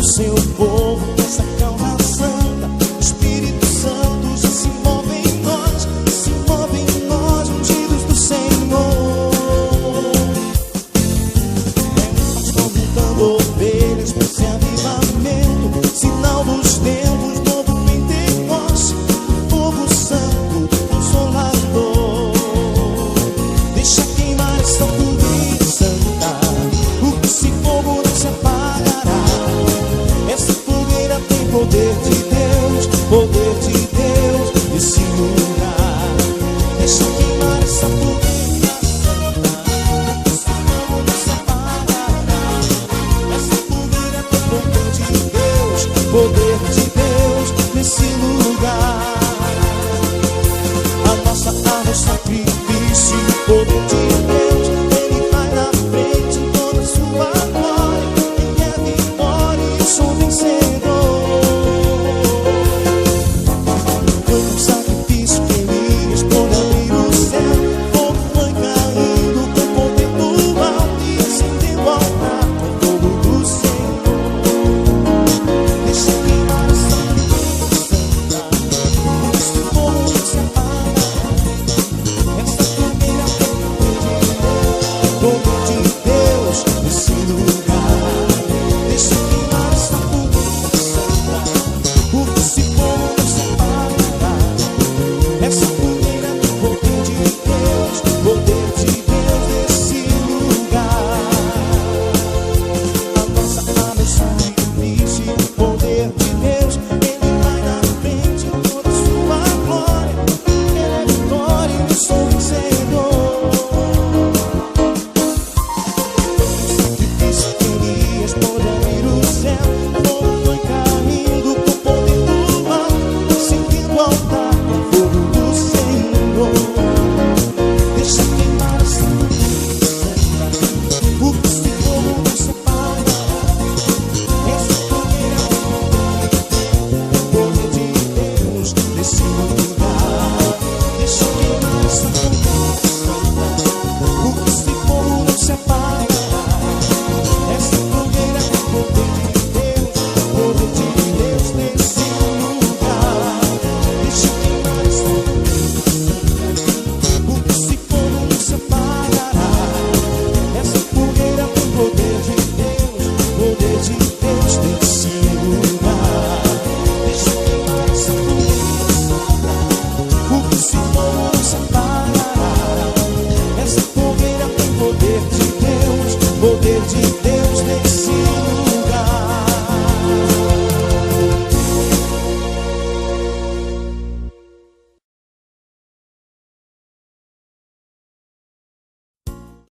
seu povo nessa causa santa. O Espírito Santo já se move em nós, se move em nós, ungidos do Senhor. Pastor montando ovelhas para esse avivamento, sinal dos tempos, novo Pentecoste, fogo santo, consolador. Deixa queimar essa fogueira santa, o que esse fogo não se apagará. Essa fogueira tem poder de Deus nesse lugar. Deixa queimar essa fogueira santa, esse fogo não se apagará. Essa fogueira tem poder de Deus, poder de